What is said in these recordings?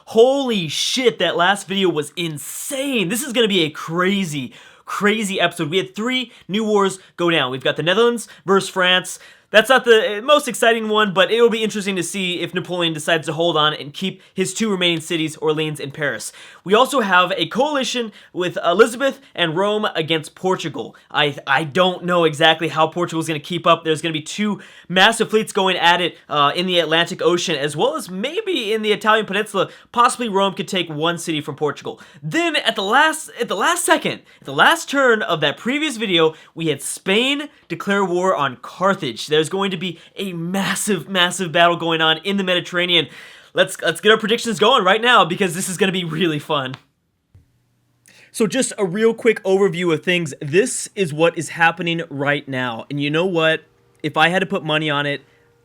Holy shit, that last video was insane. This is gonna be a crazy episode. We had 3 new wars go down. We've got the Netherlands versus France. That's not the most exciting one, but it will be interesting to see if Napoleon decides to hold on and keep his 2 remaining cities, Orleans and Paris. We also have a coalition with Elizabeth and Rome against Portugal. I don't know exactly how Portugal is going to keep up. There's going to be 2 massive fleets going at it in the Atlantic Ocean, as well as maybe in the Italian peninsula. Possibly Rome could take 1 city from Portugal. Then at the last second, at the last turn of that previous video, we had Spain declare war on Carthage. There's going to be a massive battle going on in the Mediterranean. Let's get our predictions going right now, because this is going to be really fun. So just a real quick overview of things. This is what is happening right now. And you know what? If I had to put money on it,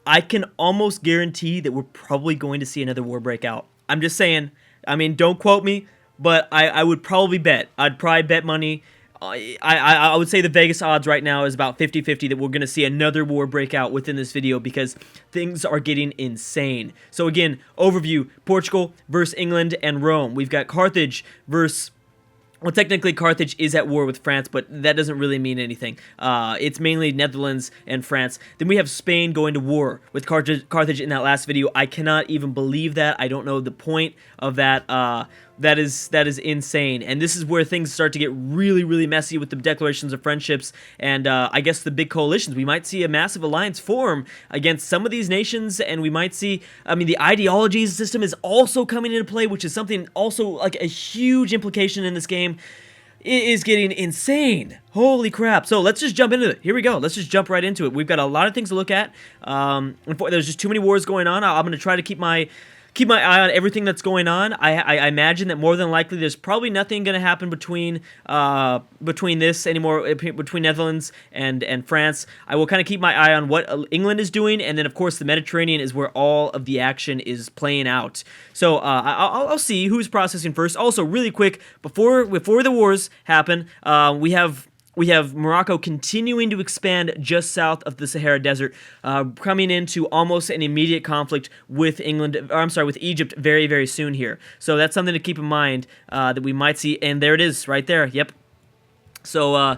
I can almost guarantee that we're probably going to see another war break out. I'm just saying. I mean, don't quote me, but I would probably bet. I'd probably bet money. I would say the Vegas odds right now is about 50-50 that we're going to see another war break out within this video, because things are getting insane. So again, overview: Portugal versus England and Rome. We've got Carthage versus... Well, technically Carthage is at war with France, but that doesn't really mean anything. It's mainly Netherlands and France. Then we have Spain going to war with Carthage in that last video. I cannot even believe that. I don't know the point of that. That is insane. And this is where things start to get really messy with the declarations of friendships and I guess the big coalitions. We might see a massive alliance form against some of these nations, and we might see, I mean, the ideologies system is also coming into play, which is something also like a huge implication in this game. It is getting insane. Holy crap. So let's just jump into it. Here we go. Let's just jump right into it. We've got a lot of things to look at. There's just too many wars going on. I'm going to try to keep my eye on everything that's going on. I imagine that more than likely there's probably nothing going to happen between this anymore, between Netherlands and France. I will kind of keep my eye on what England is doing, and then of course the Mediterranean is where all of the action is playing out. So I'll see who's processing first. Also, really quick, before the wars happen, we have Morocco continuing to expand just south of the Sahara Desert, coming into almost an immediate conflict with with Egypt very soon here. So that's something to keep in mind that we might see. And there it is, right there. Yep. So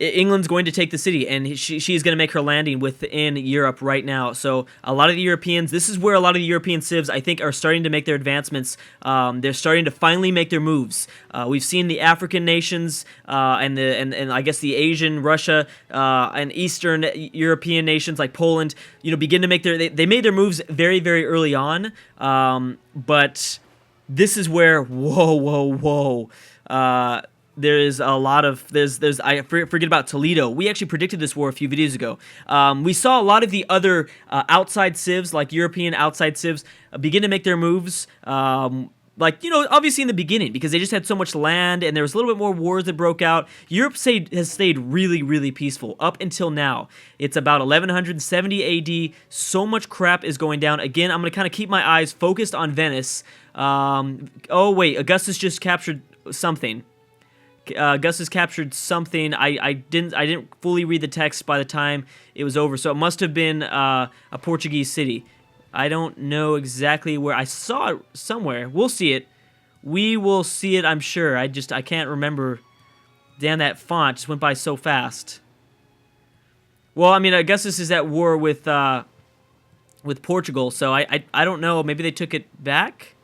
England's going to take the city, and she's going to make her landing within Europe right now. So a lot of the Europeans, this is where a lot of the European civs, I think, are starting to make their advancements. They're starting to finally make their moves. We've seen the African nations and I guess the Asian, Russia, and Eastern European nations like Poland, begin to make they made their moves very early on. But this is where whoa. There's a lot of I forget about Toledo. We actually predicted this war a few videos ago. We saw a lot of the other outside civs, like European outside civs, begin to make their moves. Obviously in the beginning, because they just had so much land and there was a little bit more wars that broke out. Europe has stayed really peaceful up until now. It's about 1170 AD. So much crap is going down. Again, I'm going to kind of keep my eyes focused on Venice. Oh wait, Augustus just captured something. Augustus captured something. I didn't fully read the text by the time it was over, so it must have been a Portuguese city. I don't know exactly where. I saw it somewhere. We'll see it. We will see it, I'm sure. I can't remember. Damn, that font just went by so fast. Well, I mean, Augustus is at war with Portugal, so I don't know. Maybe they took it back?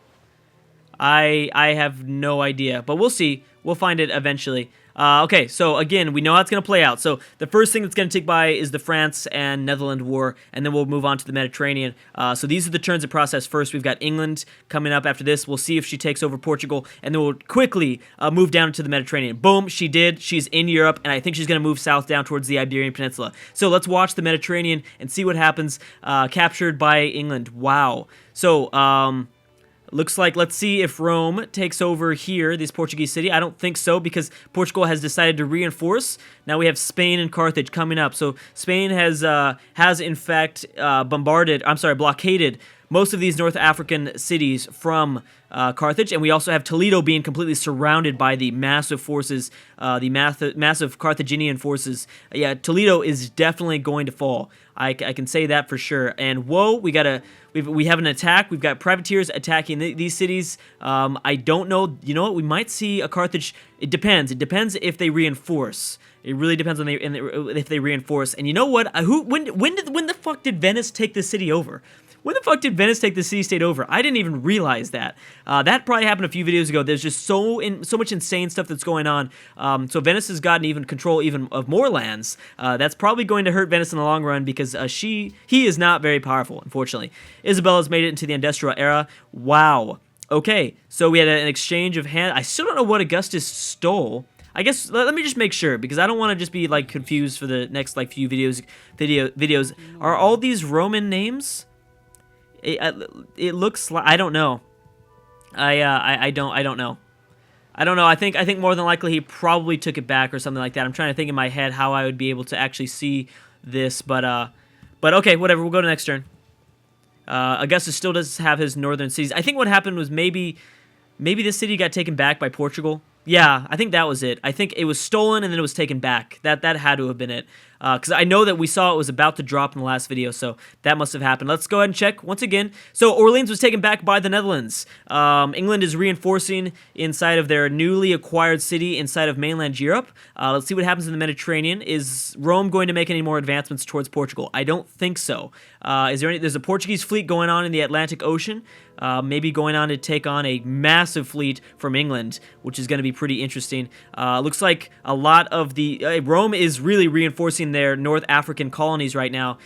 I have no idea, but we'll see. We'll find it eventually. Okay, so again, we know how it's going to play out. So the first thing that's going to tick by is the France and Netherlands war, and then we'll move on to the Mediterranean. So these are the turns of process. First, we've got England coming up after this. We'll see if she takes over Portugal, and then we'll quickly move down to the Mediterranean. Boom, she did. She's in Europe, and I think she's going to move south down towards the Iberian Peninsula. So let's watch the Mediterranean and see what happens. Captured by England. Wow. So, looks like, let's see if Rome takes over here, this Portuguese city. I don't think so, because Portugal has decided to reinforce. Now we have Spain and Carthage coming up. So Spain has in fact blockaded most of these North African cities from Carthage, and we also have Toledo being completely surrounded by the massive forces, the massive Carthaginian forces. Yeah, Toledo is definitely going to fall. I can say that for sure. And whoa, we have an attack. We've got privateers attacking these cities. I don't know. You know what? We might see a Carthage. It depends. It depends if they reinforce. It really depends on if they reinforce. And you know what? When the fuck did Venice take this city over? When the fuck did Venice take the city-state over? I didn't even realize that. That probably happened a few videos ago. There's just so much insane stuff that's going on. So Venice has gotten even control of more lands. That's probably going to hurt Venice in the long run because he is not very powerful, unfortunately. Isabella's made it into the industrial era. Wow. Okay, so we had an exchange of hand. I still don't know what Augustus stole. I guess let me just make sure because I don't want to just be like confused for the next like few videos. Are all these Roman names? It looks like I don't know. I don't know. I don't know. I think more than likely he probably took it back or something like that. I'm trying to think in my head how I would be able to actually see this, but okay, whatever. We'll go to next turn. Augustus still does have his northern cities. I think what happened was maybe this city got taken back by Portugal. Yeah, I think that was it. I think it was stolen and then it was taken back. That had to have been it. Because I know that we saw it was about to drop in the last video, so that must have happened. Let's go ahead and check once again. So Orleans was taken back by the Netherlands. England is reinforcing inside of their newly acquired city inside of mainland Europe. Let's see what happens in the Mediterranean. Is Rome going to make any more advancements towards Portugal? I don't think so. There's a Portuguese fleet going on in the Atlantic Ocean. Maybe going on to take on a massive fleet from England, which is going to be pretty interesting. Looks like a lot of the Rome is really reinforcing their North African colonies right now.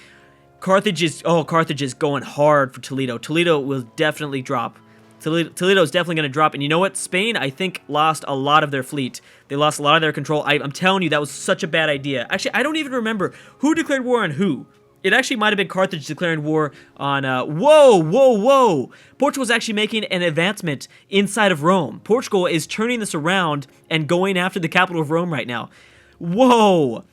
Carthage is going hard for Toledo. Toledo will definitely drop. Toledo is definitely going to drop. And you know what? Spain, I think, lost a lot of their fleet. They lost a lot of their control. I'm telling you, that was such a bad idea. Actually, I don't even remember who declared war on who. It actually might have been Carthage declaring war on, whoa. Portugal's actually making an advancement inside of Rome. Portugal is turning this around and going after the capital of Rome right now. Whoa.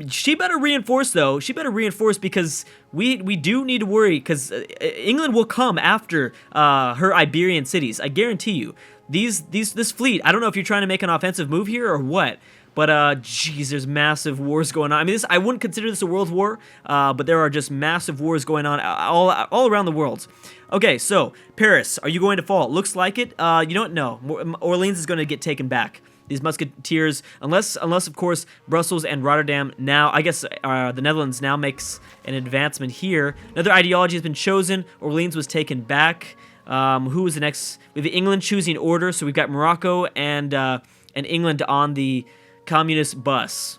She better reinforce, though. She better reinforce because we do need to worry because England will come after her Iberian cities. I guarantee you. This fleet, I don't know if you're trying to make an offensive move here or what. But, geez, there's massive wars going on. I mean, I wouldn't consider this a world war, but there are just massive wars going on all around the world. Okay, so, Paris, are you going to fall? Looks like it. You know what? No. Orleans is going to get taken back. These musketeers, unless of course, Brussels and Rotterdam now, I guess the Netherlands now makes an advancement here. Another ideology has been chosen. Orleans was taken back. Who was the next? We have England choosing order, so we've got Morocco and England on the communist bus.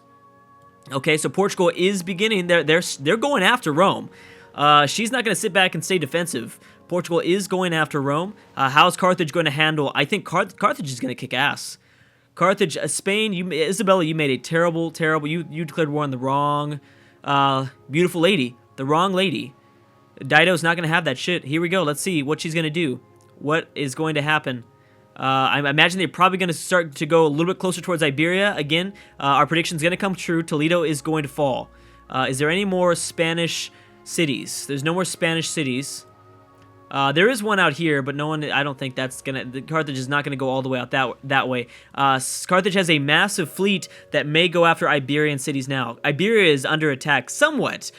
Okay, so Portugal is beginning. They're going after Rome. She's not going to sit back and stay defensive. Portugal is going after Rome. How's Carthage going to handle? I think Carthage is going to kick ass. Carthage, Spain. Isabella, you made a terrible. You declared war on the wrong, beautiful lady. The wrong lady. Dido's not going to have that shit. Here we go. Let's see what she's going to do. What is going to happen? I imagine they're probably going to start to go a little bit closer towards Iberia. Again, our prediction's going to come true. Toledo is going to fall. Is there any more Spanish cities? There's no more Spanish cities. There is one out here, but no one. I don't think that's gonna. Carthage is not gonna go all the way out that way. Carthage has a massive fleet that may go after Iberian cities now. Iberia is under attack somewhat.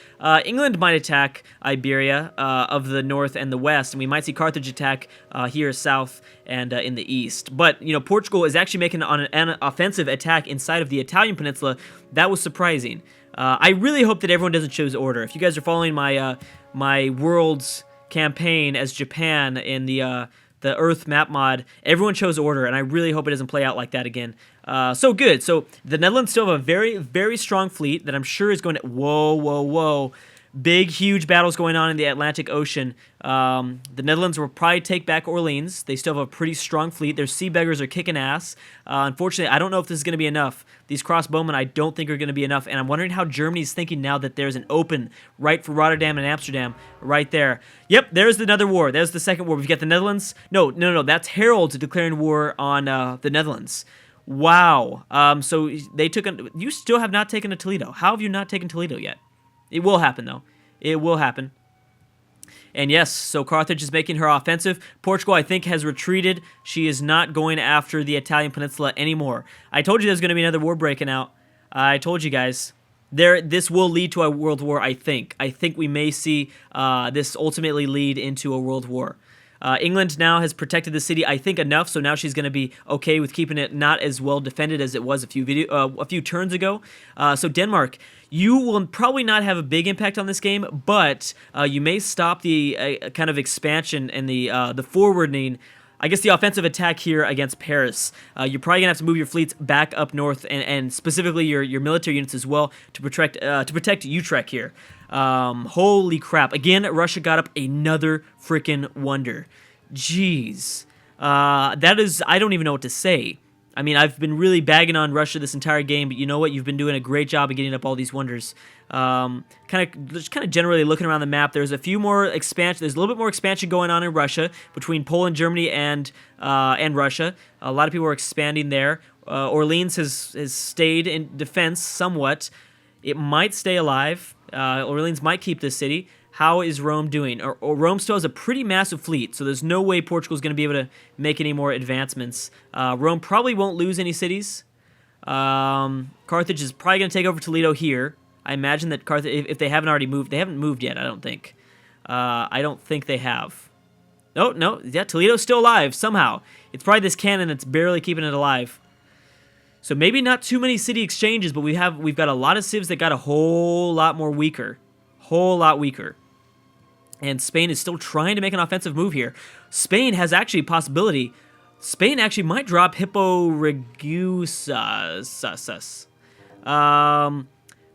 England might attack Iberia of the north and the west, and we might see Carthage attack here south and in the east. But you know, Portugal is actually making an offensive attack inside of the Italian peninsula. That was surprising. I really hope that everyone doesn't choose order. If you guys are following my world's campaign as Japan in the Earth map mod, everyone chose order, and I really hope it doesn't play out like that again. So good. So the Netherlands still have a very, very strong fleet that I'm sure is going to... Whoa. Big, huge battles going on in the Atlantic Ocean. The Netherlands will probably take back Orleans. They still have a pretty strong fleet. Their sea beggars are kicking ass. Unfortunately, I don't know if this is going to be enough. These crossbowmen I don't think are going to be enough, and I'm wondering how Germany's thinking now that there's an open right for Rotterdam and Amsterdam right there. Yep, there's another war. There's the second war. We've got the Netherlands. No. That's Harold declaring war on the Netherlands. Wow. So they took... You still have not taken a Toledo. How have you not taken Toledo yet? It will happen, though. It will happen. And yes, so Carthage is making her offensive. Portugal, I think, has retreated. She is not going after the Italian peninsula anymore. I told you there's going to be another war breaking out. I told you guys. This will lead to a world war, I think. I think we may see this ultimately lead into a world war. England now has protected the city, I think, enough, so now she's going to be okay with keeping it not as well defended as it was a few turns ago. So Denmark, you will probably not have a big impact on this game, but you may stop the kind of expansion and the forwarding, I guess, the offensive attack here against Paris. You're probably gonna have to move your fleets back up north, and specifically your military units as well to protect Utrecht here. Holy crap! Again, Russia got up another freaking wonder. Jeez, that is, I don't even know what to say. I mean, I've been really bagging on Russia this entire game, but you know what? You've been doing a great job of getting up all these wonders. Kind of generally looking around the map, there's a few more expansion. There's a little bit more expansion going on in Russia between Poland, Germany, and Russia. A lot of people are expanding there. Orleans has stayed in defense somewhat. It might stay alive. Orleans might keep this city. How is Rome doing? Rome still has a pretty massive fleet, so there's no way Portugal's going to be able to make any more advancements. Rome probably won't lose any cities. Carthage is probably going to take over Toledo here. I imagine that Carthage, if they haven't already moved, they haven't moved yet, I don't think. I don't think they have. Oh, no, yeah, Toledo's still alive, somehow. It's probably this cannon that's barely keeping it alive. So maybe not too many city exchanges, but we've got a lot of civs that got a whole lot more weaker. Whole lot weaker. And Spain is still trying to make an offensive move here. Spain has actually a possibility. Spain actually might drop Hippo Ragusa.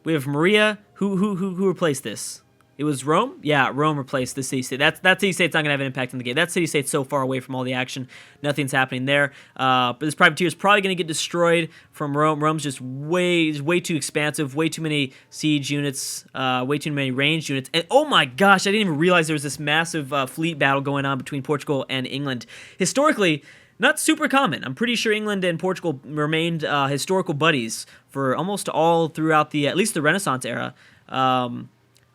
We have Maria. Who replaced this? It was Rome? Yeah, Rome replaced the city-state. That city-state's not going to have an impact on the game. That city-state's so far away from all the action. Nothing's happening there. But this privateer is probably going to get destroyed from Rome. Rome's just way too expansive, way too many siege units, way too many ranged units. And oh my gosh, I didn't even realize there was this massive fleet battle going on between Portugal and England. Historically, not super common. I'm pretty sure England and Portugal remained historical buddies for almost all throughout at least the Renaissance era.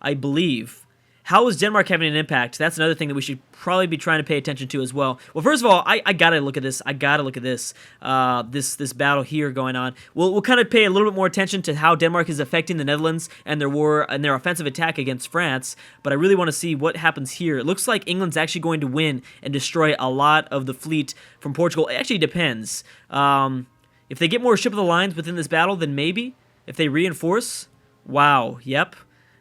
I believe. How is Denmark having an impact? That's another thing that we should probably be trying to pay attention to as well. Well, first of all, I gotta look at this. I gotta look at this. This battle here going on. We'll kind of pay a little bit more attention to how Denmark is affecting the Netherlands and their war and their offensive attack against France. But I really want to see what happens here. It looks like England's actually going to win and destroy a lot of the fleet from Portugal. It actually depends. If they get more ship of the lines within this battle, then maybe. If they reinforce, wow. Yep.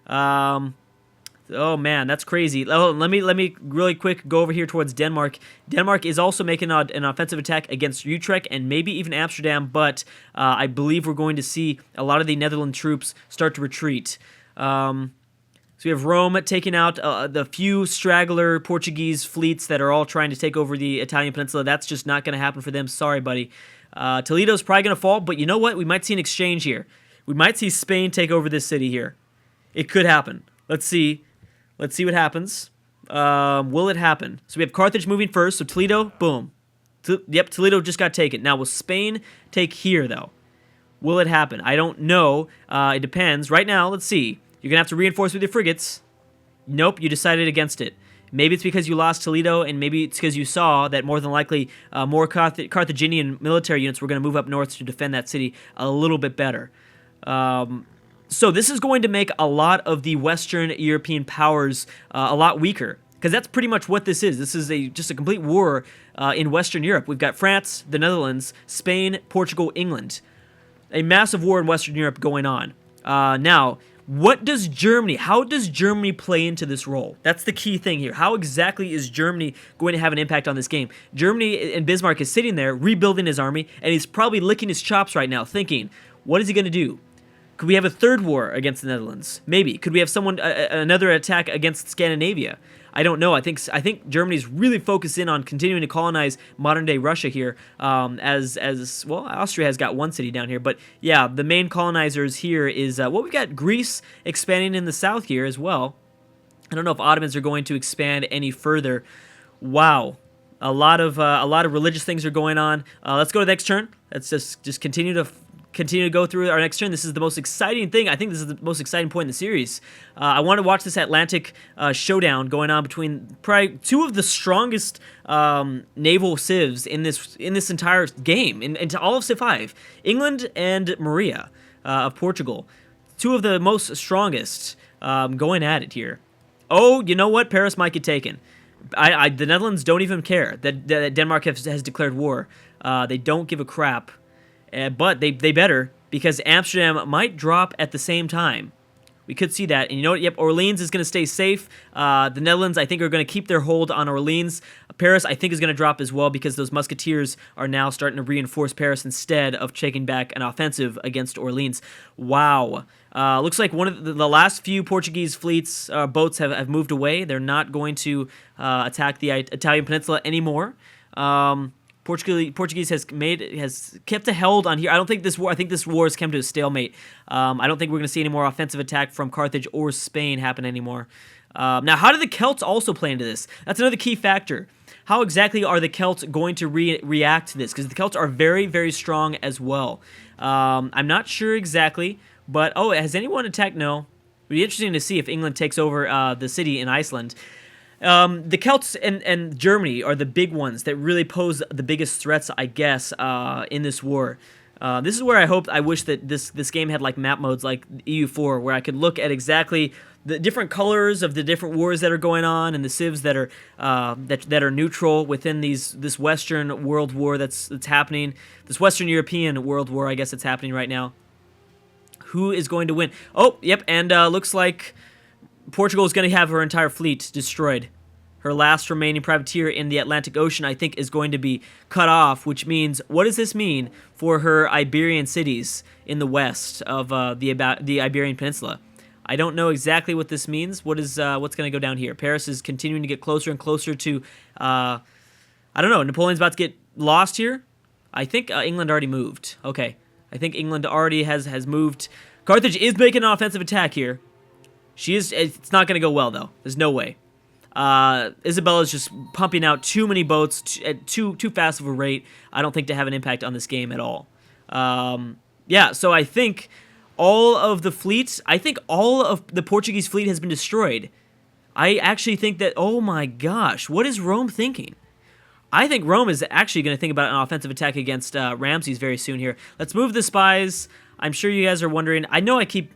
Oh man, that's crazy. Oh, let me really quick go over here towards Denmark. Denmark is also making an offensive attack against Utrecht and maybe even Amsterdam, but I believe we're going to see a lot of the Netherlands troops start to retreat. So we have Rome taking out the few straggler Portuguese fleets that are all trying to take over the Italian peninsula. That's just not going to happen for them. Sorry, buddy. Toledo's probably going to fall, but you know what? We might see an exchange here. We might see Spain take over this city here. It could happen. Let's see. Let's see what happens. Will it happen? So we have Carthage moving first. So Toledo, boom. Yep, Toledo just got taken. Now, will Spain take here, though? Will it happen? I don't know. It depends. Right now, let's see. You're going to have to reinforce with your frigates. Nope, you decided against it. Maybe it's because you lost Toledo, and maybe it's because you saw that more than likely more Carthaginian military units were going to move up north to defend that city a little bit better. So this is going to make a lot of the Western European powers a lot weaker, because that's pretty much what this is. This is just a complete war in Western Europe. We've got France, the Netherlands, Spain, Portugal, England. A massive war in Western Europe going on. Now, how does Germany play into this role? That's the key thing here. How exactly is Germany going to have an impact on this game? Germany and Bismarck is sitting there rebuilding his army, and he's probably licking his chops right now thinking, what is he going to do? Could we have a third war against the Netherlands? Maybe. Could we have another attack against Scandinavia? I don't know. I think Germany's really focused in on continuing to colonize modern-day Russia here. As well, Austria has got one city down here, but yeah, the main colonizers here is we've got Greece expanding in the south here as well. I don't know if Ottomans are going to expand any further. Wow. A lot of religious things are going on. Let's go to the next turn. Let's just continue to continue to go through our next turn. This is the most exciting thing. I think this is the most exciting point in the series. I want to watch this Atlantic showdown going on between probably two of the strongest naval civs in this entire game, into all of Civ 5. England and Maria of Portugal. Two of the most strongest going at it here. Oh, you know what? Paris might get taken. The Netherlands don't even care that Denmark has declared war. They don't give a crap. But they better, because Amsterdam might drop at the same time. We could see that. And you know what? Yep, Orleans is going to stay safe. The Netherlands, I think, are going to keep their hold on Orleans. Paris, I think, is going to drop as well, because those musketeers are now starting to reinforce Paris instead of taking back an offensive against Orleans. Wow. Looks like one of the last few Portuguese fleets, boats have moved away. They're not going to attack the Italian peninsula anymore. Portuguese has kept a hold on here. I think this war has come to a stalemate. I don't think we're going to see any more offensive attack from Carthage or Spain happen anymore. Now, how do the Celts also play into this? That's another key factor. How exactly are the Celts going to react to this? Because the Celts are very, very strong as well. I'm not sure exactly, but has anyone attacked? No. It'd be interesting to see if England takes over the city in Iceland. The Celts and Germany are the big ones that really pose the biggest threats, I guess, in this war. This is where I wish that this game had like map modes like EU4, where I could look at exactly the different colors of the different wars that are going on, and the civs that are that are neutral within this Western world war that's happening, this Western European world war, I guess, it's happening right now. Who is going to win? Oh, yep, and looks like Portugal is going to have her entire fleet destroyed. Her last remaining privateer in the Atlantic Ocean, I think, is going to be cut off, which means, what does this mean for her Iberian cities in the west of the Iberian Peninsula? I don't know exactly what this means. What's going to go down here? Paris is continuing to get closer and closer to, I don't know, Napoleon's about to get lost here? I think England already moved. Okay. I think England already has moved. Carthage is making an offensive attack here. It's not going to go well, though. There's no way. Isabella's just pumping out too many boats at too fast of a rate. I don't think to have an impact on this game at all. Yeah, so I think all of the fleets, I think all of the Portuguese fleet has been destroyed. I actually think that, oh my gosh, what is Rome thinking? I think Rome is actually going to think about an offensive attack against Ramses very soon here. Let's move the spies. I'm sure you guys are wondering. I know I keep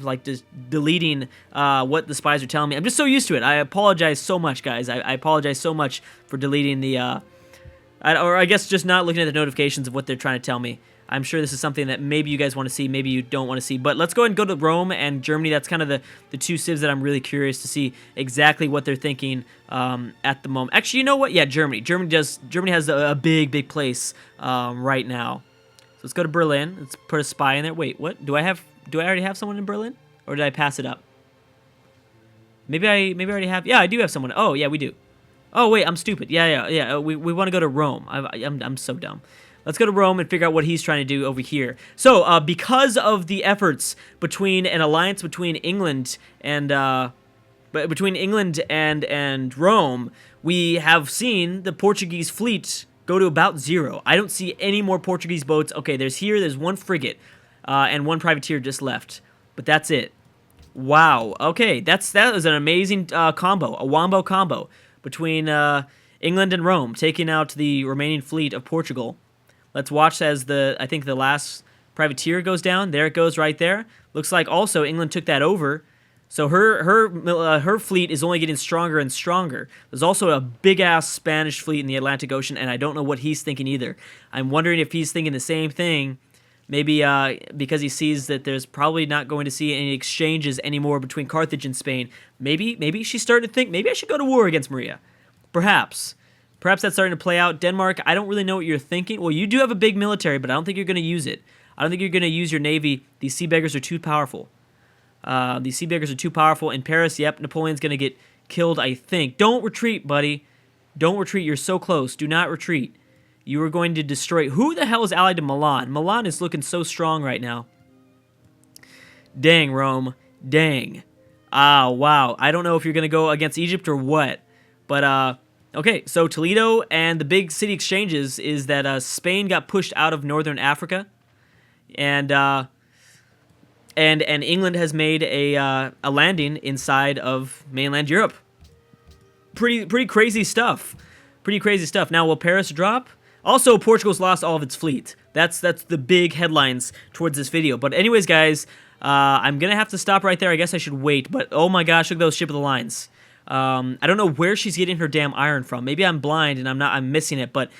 like just deleting what the spies are telling me. I'm just so used to it. I apologize so much, guys. I apologize so much for deleting the, or I guess just not looking at the notifications of what they're trying to tell me. I'm sure this is something that maybe you guys want to see, maybe you don't want to see. But let's go ahead and go to Rome and Germany. That's kind of the two civs that I'm really curious to see exactly what they're thinking at the moment. Actually, you know what? Yeah, Germany. Germany has a big place right now. So let's go to Berlin. Let's put a spy in there. Wait, what? Do I already have someone in Berlin? Or did I pass it up? Maybe I already have. Yeah, I do have someone. Oh, yeah, we do. Oh, wait, I'm stupid. Yeah. We want to go to Rome. I'm so dumb. Let's go to Rome and figure out what he's trying to do over here. So, because of the efforts between an alliance between England and Rome, we have seen the Portuguese fleet go to about 0. I don't see any more Portuguese boats. Okay, there's one frigate and one privateer just left, but that's it. Wow. Okay, that was an amazing combo, a wombo combo between England and Rome, taking out the remaining fleet of Portugal. Let's watch as I think the last privateer goes down. There it goes right there. Looks like also England took that over. So her fleet is only getting stronger and stronger. There's also a big-ass Spanish fleet in the Atlantic Ocean, and I don't know what he's thinking either. I'm wondering if he's thinking the same thing, maybe because he sees that there's probably not going to see any exchanges anymore between Carthage and Spain. Maybe she's starting to think, maybe I should go to war against Maria. Perhaps that's starting to play out. Denmark, I don't really know what you're thinking. Well, you do have a big military, but I don't think you're going to use it. I don't think you're going to use your navy. These sea beggars are too powerful. In Paris, yep, Napoleon's going to get killed, I think. Don't retreat, buddy. Don't retreat. You're so close. Do not retreat. You are going to destroy... Who the hell is allied to Milan? Milan is looking so strong right now. Dang, Rome. Dang. Wow. I don't know if you're going to go against Egypt or what. But, okay, so Toledo and the big city exchanges is that Spain got pushed out of northern Africa. and England has made a landing inside of mainland Europe. Pretty crazy stuff. Pretty crazy stuff. Now, will Paris drop? Also, Portugal's lost all of its fleet. That's the big headlines towards this video. But anyways, guys, I'm gonna have to stop right there. I guess I should wait. But oh my gosh, look at those ship of the lines. I don't know where she's getting her damn iron from. Maybe I'm blind and I'm missing it. But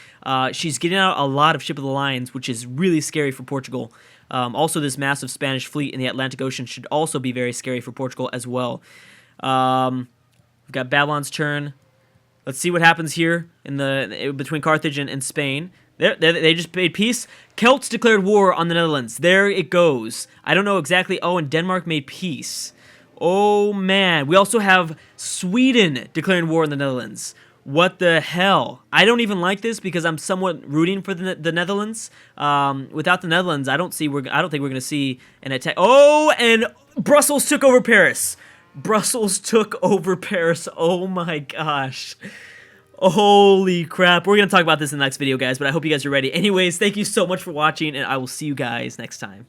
she's getting out a lot of ship of the lines, which is really scary for Portugal. Also, this massive Spanish fleet in the Atlantic Ocean should also be very scary for Portugal as well. We've got Babylon's turn. Let's see what happens here between Carthage and Spain. They just made peace. Celts declared war on the Netherlands. There it goes. I don't know exactly. Oh, and Denmark made peace. Oh, man. We also have Sweden declaring war on the Netherlands. What the hell? I don't even like this because I'm somewhat rooting for the Netherlands. Without the Netherlands, I don't think we're going to see an attack. Oh, and Brussels took over Paris. Brussels took over Paris. Oh my gosh. Holy crap. We're going to talk about this in the next video, guys, but I hope you guys are ready. Anyways, thank you so much for watching, and I will see you guys next time.